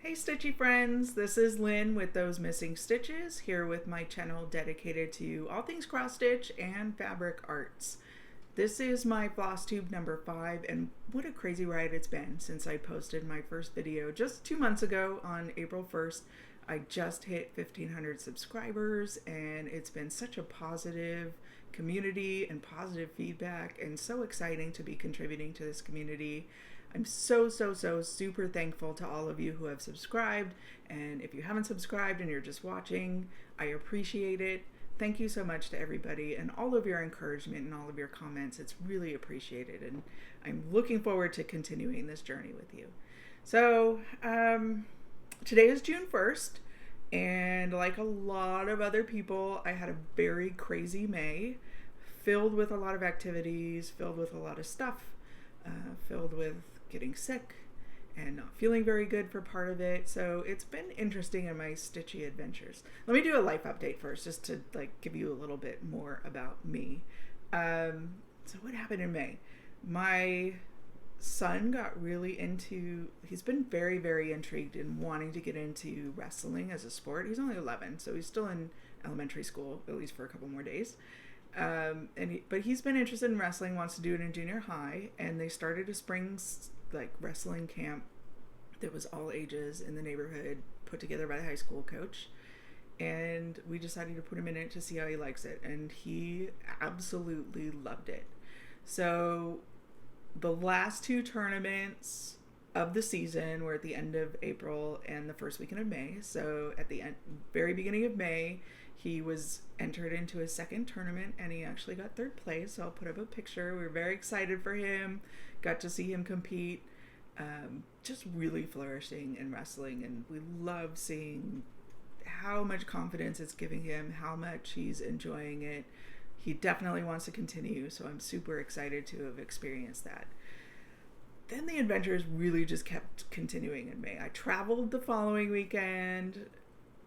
Hey Stitchy friends, this is Lynn with Those Missing Stitches, here with my channel dedicated to all things cross stitch and fabric arts. This is my Flosstube number 5, and what a crazy ride it's been since I posted my first video just 2 months ago on April 1st. I just hit 1,500 subscribers, and it's been such a positive community and positive feedback, and so exciting to be contributing to this community. I'm so super thankful to all of you who have subscribed, and if you haven't subscribed and you're just watching, I appreciate it. Thank you so much to everybody and all of your encouragement and all of your comments. It's really appreciated, and I'm looking forward to continuing this journey with you. So today is June 1st, and like a lot of other people, I had a very crazy May, filled with a lot of activities, filled with a lot of stuff, filled with getting sick and not feeling very good for part of it. So it's been interesting in my stitchy adventures. Let me do a life update first, just to give you a little bit more about me. So what happened in May? My son got really into, he's been very intrigued in wanting to get into wrestling as a sport. He's only 11, so he's still in elementary school, at least for a couple more days. But he's been interested in wrestling, wants to do it in junior high, and they started a spring wrestling camp that was all ages in the neighborhood, put together by the high school coach. And we decided to put him in it to see how he likes it, and he absolutely loved it. So the last 2 tournaments of the season were at the end of April and the first weekend of May. So at the very beginning of May, he was entered into a second tournament, and he actually got 3rd place. So I'll put up a picture. We were very excited for him. Got to see him compete. Just really flourishing in wrestling, and we love seeing how much confidence it's giving him, how much he's enjoying it. He definitely wants to continue, so I'm super excited to have experienced that. Then the adventures really just kept continuing in May. I traveled the following weekend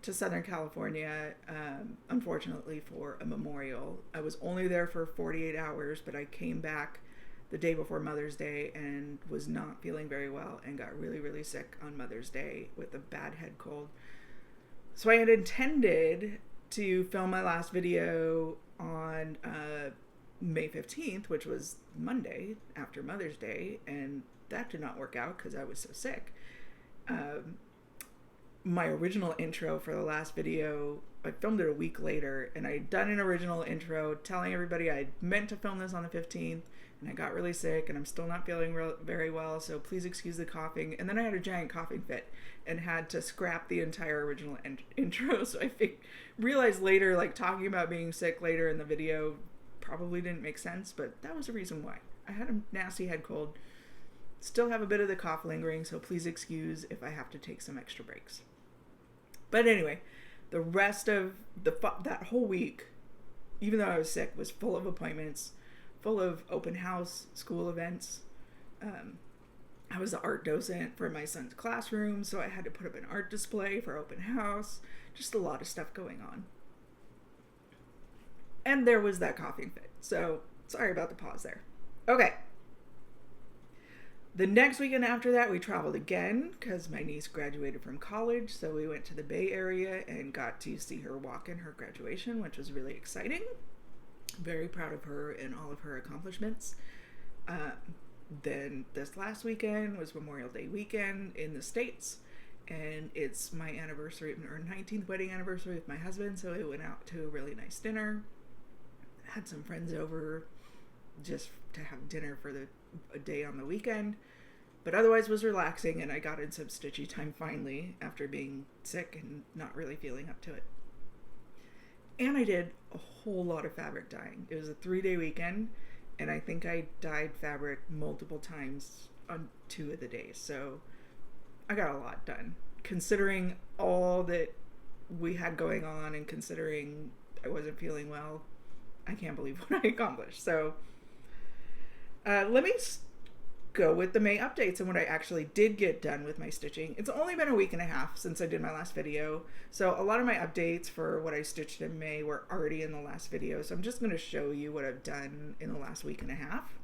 to Southern California, unfortunately for a memorial. I was only there for 48 hours, but I came back the day before Mother's Day and was not feeling very well and got really sick on Mother's Day with a bad head cold. So I had intended to film my last video on May 15th, which was Monday after Mother's Day, and that did not work out because I was so sick. My original intro for the last video, I filmed it a week later, and I had done an original intro telling everybody I meant to film this on the 15th, and I got really sick, and I'm still not feeling very well, so please excuse the coughing. And then I had a giant coughing fit and had to scrap the entire original intro. So I realized later, talking about being sick later in the video probably didn't make sense, but that was the reason why. I had a nasty head cold, still have a bit of the cough lingering, so please excuse if I have to take some extra breaks. But anyway, the rest of that whole week, even though I was sick, was full of appointments, full of open house, school events. I was the art docent for my son's classroom, so I had to put up an art display for open house. Just a lot of stuff going on. And there was that coughing fit. So sorry about the pause there. Okay. The next weekend after that, we traveled again because my niece graduated from college. So we went to the Bay Area and got to see her walk in her graduation, which was really exciting. Very proud of her and all of her accomplishments. Then this last weekend was Memorial Day weekend in the States, and it's my anniversary, our 19th wedding anniversary with my husband, so we went out to a really nice dinner. Had some friends over just to have dinner for a day on the weekend, but otherwise was relaxing, and I got in some stitchy time finally after being sick and not really feeling up to it. And I did a whole lot of fabric dyeing. It was a 3-day weekend, and I think I dyed fabric multiple times on 2 of the days. So I got a lot done. Considering all that we had going on and considering I wasn't feeling well, I can't believe what I accomplished. So let me go with the May updates and what I actually did get done with my stitching. It's only been a week and a half since I did my last video, so a lot of my updates for what I stitched in May were already in the last video, so I'm just going to show you what I've done in the last week and a half.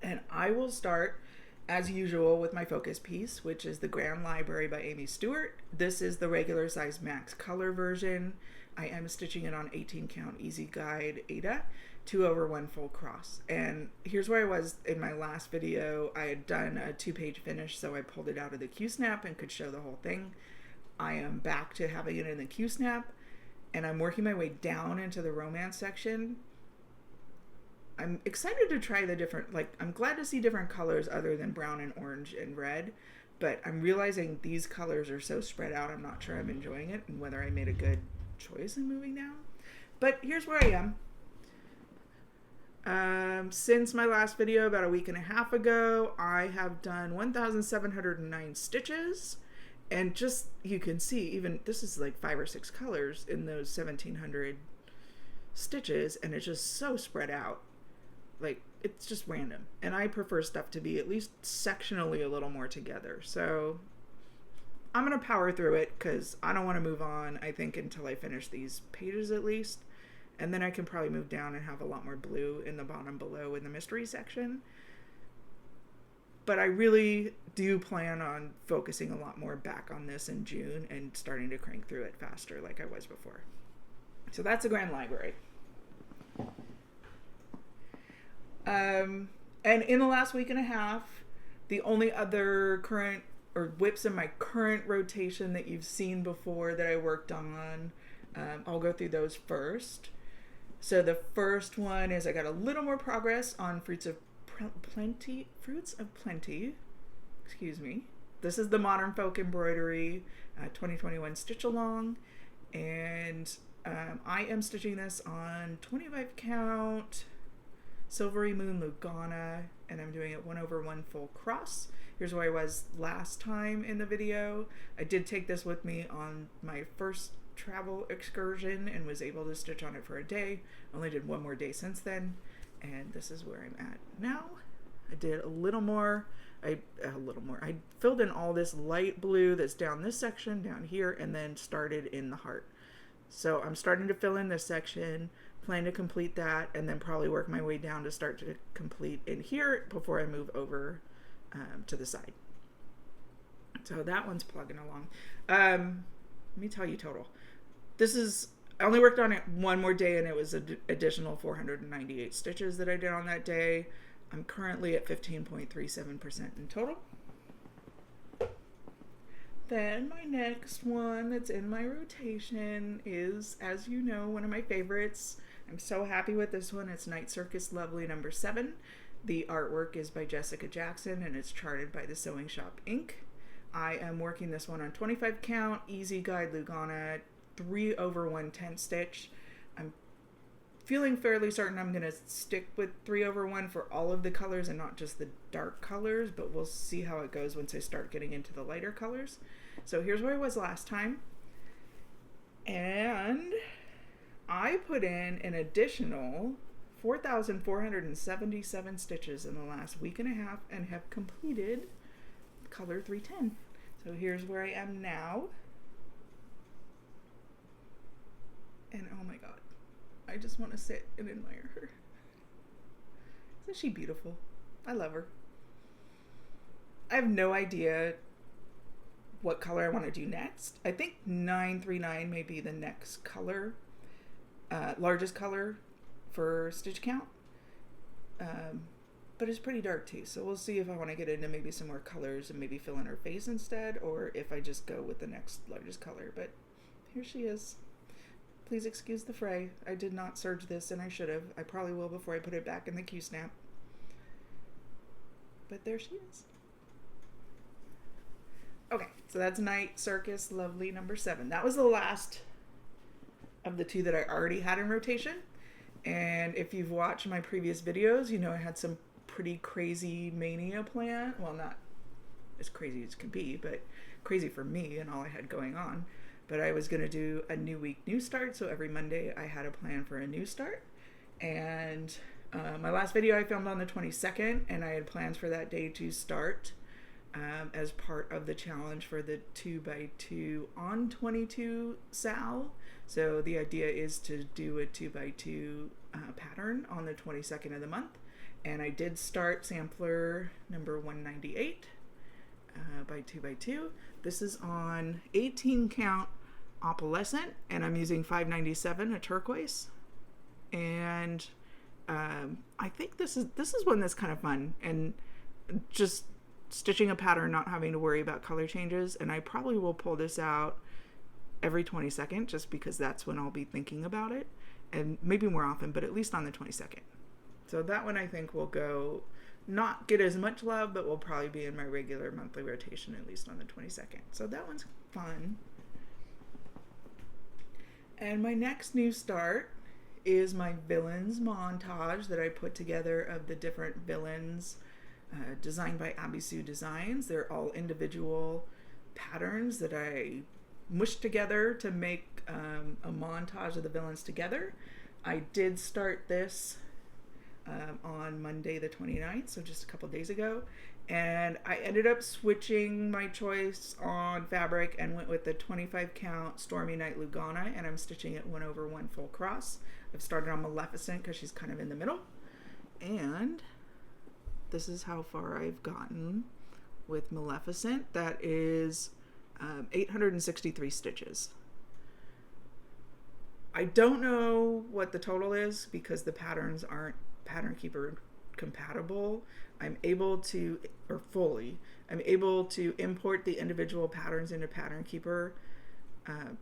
And I will start as usual with my focus piece, which is the Grand Library by Amy Stewart. This is the regular size max color version. I am stitching it on 18 count Easy Guide Ada, 2/1 full cross. And here's where I was in my last video. I had done a 2-page finish, so I pulled it out of the Q-snap and could show the whole thing. I am back to having it in the Q-snap, and I'm working my way down into the romance section. I'm excited to try the different, I'm glad to see different colors other than brown and orange and red, but I'm realizing these colors are so spread out, I'm not sure I'm enjoying it and whether I made a good choice in moving down. But here's where I am. Since my last video about a week and a half ago, I have done 1,709 stitches, and just, you can see, even this is like 5 or 6 colors in those 1,700 stitches, and it's just so spread out. Like, it's just random. And I prefer stuff to be at least sectionally a little more together. So I'm going to power through it because I don't want to move on, I think, until I finish these pages at least. And then I can probably move down and have a lot more blue in the bottom below in the mystery section. But I really do plan on focusing a lot more back on this in June and starting to crank through it faster like I was before. So that's the Grand Library. And in the last week and a half, the only other current or whips in my current rotation that you've seen before that I worked on, I'll go through those first. So the first one is I got a little more progress on Fruits of Plenty, excuse me. This is the Modern Folk Embroidery 2021 Stitch Along, and I am stitching this on 25 count Silvery Moon Lugana, and I'm doing it 1/1 full cross. Here's where I was last time in the video. I did take this with me on my first travel excursion and was able to stitch on it for a day. Only did one more day since then, and this is where I'm at now. I did a little more. I filled in all this light blue that's down this section, down here, and then started in the heart. So I'm starting to fill in this section, plan to complete that, and then probably work my way down to start to complete in here before I move over to the side. So that one's plugging along. Let me tell you total. I only worked on it one more day, and it was an additional 498 stitches that I did on that day. I'm currently at 15.37% in total. Then my next one that's in my rotation is, as you know, one of my favorites. I'm so happy with this one. It's Night Circus Lovely number 7. The artwork is by Jessica Jackson, and it's charted by the Sewing Shop Inc. I am working this one on 25 count Easy Guide Lugana 3/110 stitch. I'm feeling fairly certain I'm going to stick with 3/1 for all of the colors and not just the dark colors, but we'll see how it goes once I start getting into the lighter colors. So here's where I was last time, and I put in an additional 4,477 stitches in the last week and a half and have completed color 310. So here's where I am now. And oh my god, I just want to sit and admire her. Isn't she beautiful? I love her. I have no idea what color I want to do next. I think 939 may be the next color, largest color for stitch count. But it's pretty dark too, so we'll see if I want to get into maybe some more colors and maybe fill in her face instead, or if I just go with the next largest color. But here she is. Please excuse the fray. I did not serge this, and I should have. I probably will before I put it back in the Q-snap. But there she is. Okay, so that's Night Circus Lovely number 7. That was the last of the 2 that I already had in rotation. And if you've watched my previous videos, you know I had some pretty crazy mania plan. Well, not as crazy as can be, but crazy for me and all I had going on. But I was going to do a new week, new start. So every Monday I had a plan for a new start. And my last video I filmed on the 22nd, and I had plans for that day to start as part of the challenge for the 2x2 on 22 SAL. So the idea is to do a 2x2 pattern on the 22nd of the month, and I did start sampler number 198 by 2x2. This is on 18 count opalescent, and I'm using 597, a turquoise, and I think this is one that's kind of fun, and just stitching a pattern, not having to worry about color changes. And I probably will pull this out every 22nd, just because that's when I'll be thinking about it, and maybe more often, but at least on the 22nd. So that one I think will go, not get as much love, but will probably be in my regular monthly rotation, at least on the 22nd. So that one's fun. And my next new start is my villains montage that I put together of the different villains designed by Abby Sue Designs. They're all individual patterns that I mushed together to make a montage of the villains together. I did start this on Monday the 29th, so just a couple days ago, and I ended up switching my choice on fabric and went with the 25 count Stormy Night Lugana, and I'm stitching it 1/1 full cross. I've started on Maleficent because she's kind of in the middle, and this is how far I've gotten with Maleficent. That is 863 stitches. I don't know what the total is because the patterns aren't Pattern Keeper compatible. I'm able to import the individual patterns into Pattern Keeper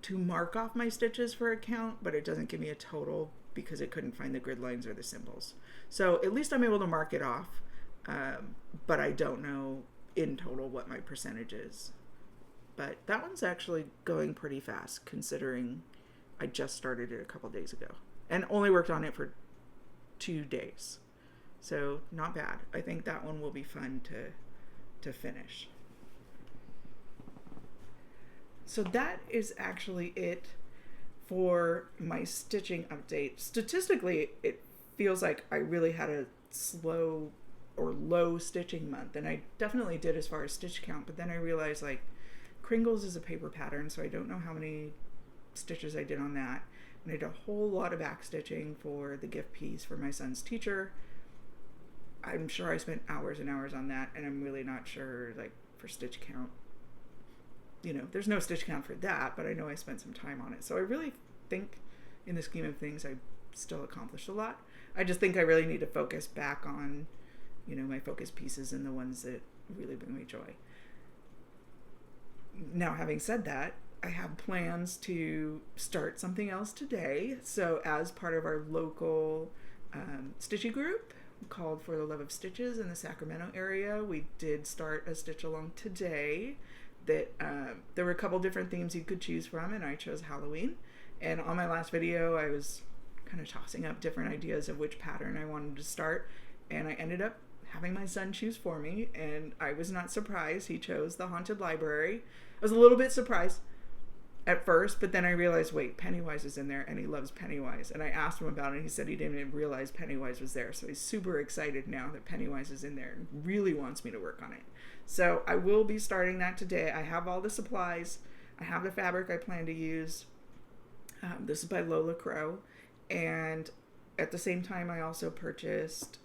to mark off my stitches for a count, but it doesn't give me a total because it couldn't find the grid lines or the symbols. So at least I'm able to mark it off, but I don't know in total what my percentage is. But that one's actually going pretty fast considering I just started it a couple days ago and only worked on it for 2 days. So not bad. I think that one will be fun to finish. So that is actually it for my stitching update. Statistically, it feels like I really had a slow or low stitching month, and I definitely did as far as stitch count, but then I realized like Kringles is a paper pattern, so I don't know how many stitches I did on that. And I did a whole lot of back stitching for the gift piece for my son's teacher. I'm sure I spent hours and hours on that, and I'm really not sure like for stitch count. You know, there's no stitch count for that, but I know I spent some time on it. So I really think in the scheme of things, I still accomplished a lot. I just think I really need to focus back on, you know, my focus pieces and the ones that really bring me joy. Now, having said that, I have plans to start something else today. So as part of our local stitchy group called For the Love of Stitches in the Sacramento area, we did start a stitch along today that there were a couple different themes you could choose from, and I chose Halloween. And on my last video, I was kind of tossing up different ideas of which pattern I wanted to start, and I ended up having my son choose for me, and I was not surprised. He chose the Haunted Library. I was a little bit surprised at first, but then I realized, wait, Pennywise is in there, and he loves Pennywise. And I asked him about it, and he said he didn't even realize Pennywise was there. So he's super excited now that Pennywise is in there and really wants me to work on it. So I will be starting that today. I have all the supplies. I have the fabric I plan to use. This is by Lola Crow. And at the same time, I also purchased,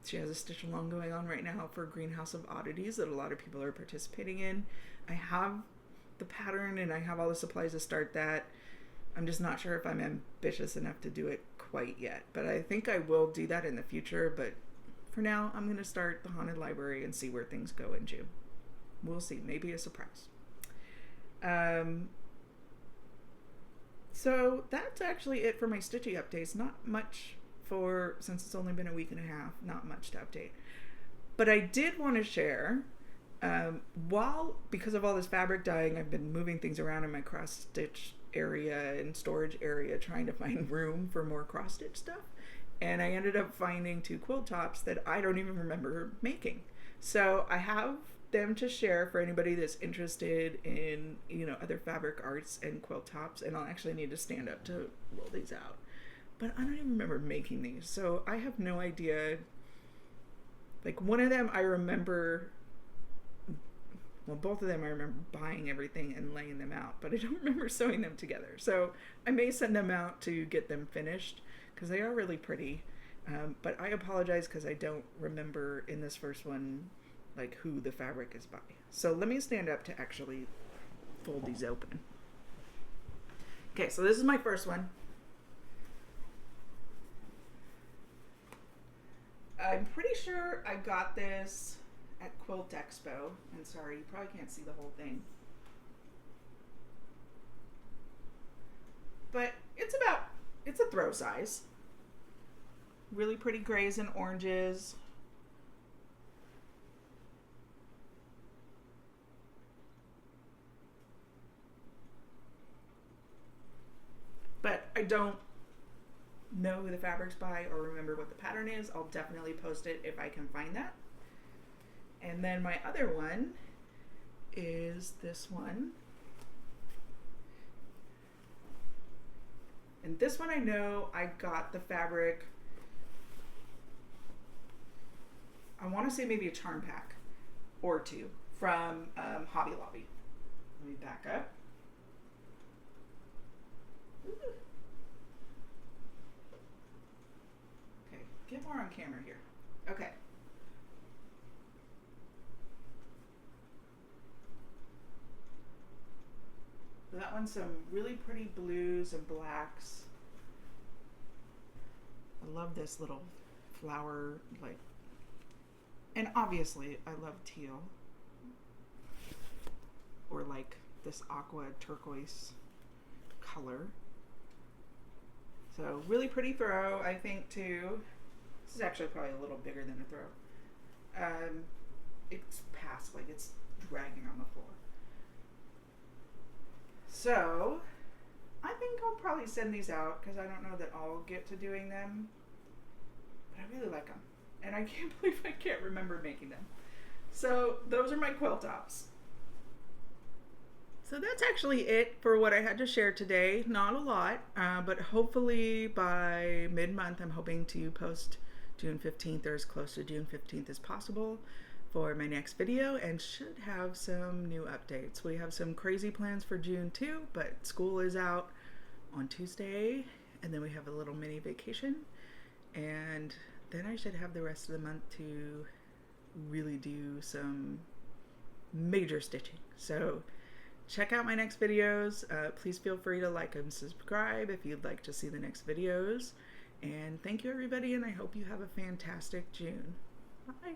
she has a stitch along going on right now for Greenhouse of Oddities that a lot of people are participating in. I have the pattern and I have all the supplies to start that. I'm just not sure if I'm ambitious enough to do it quite yet, but I think I will do that in the future. But for now, I'm going to start the Haunted Library and see where things go in June. We'll see, maybe a surprise. So that's actually it for my stitching updates. Not much since it's only been a week and a half, not much to update. But I did want to share, because of all this fabric dyeing, I've been moving things around in my cross stitch area and storage area, trying to find room for more cross stitch stuff. And I ended up finding 2 quilt tops that I don't even remember making. So I have them to share for anybody that's interested in, you know, other fabric arts and quilt tops. And I'll actually need to stand up to roll these out. But I don't even remember making these. So I have no idea. Like one of them I remember, well, both of them I remember buying everything and laying them out, but I don't remember sewing them together. So I may send them out to get them finished. because they are really pretty. But I apologize because I don't remember in this first one like who the fabric is by. So let me stand up to actually fold these open. Okay, so this is my first one. I'm pretty sure I got this at Quilt Expo. And sorry, you probably can't see the whole thing. But it's a throw size. Really pretty grays and oranges. But I don't know who the fabric's by or remember what the pattern is. I'll definitely post it if I can find that. And then my other one is this one. And this one I know I got the fabric, I want to say maybe a charm pack or two from Hobby Lobby. Let me back up. Ooh. Okay, get more on camera here. Okay. That one's some really pretty blues and blacks. I love this little flower, like, and obviously I love teal, or like this aqua turquoise color. So really pretty throw, I think, too. This is actually probably a little bigger than a throw. It's past, like it's dragging on the floor. So I think I'll probably send these out because I don't know that I'll get to doing them, but I really like them. And I can't believe I can't remember making them. So those are my quilt tops. So that's actually it for what I had to share today. Not a lot, but hopefully by mid-month I'm hoping to post June 15th or as close to June 15th as possible for my next video, and should have some new updates. We have some crazy plans for June too, but school is out on Tuesday, and then we have a little mini vacation, and then I should have the rest of the month to really do some major stitching. So check out my next videos. Please feel free to like and subscribe if you'd like to see the next videos. And thank you everybody, and I hope you have a fantastic June. Bye.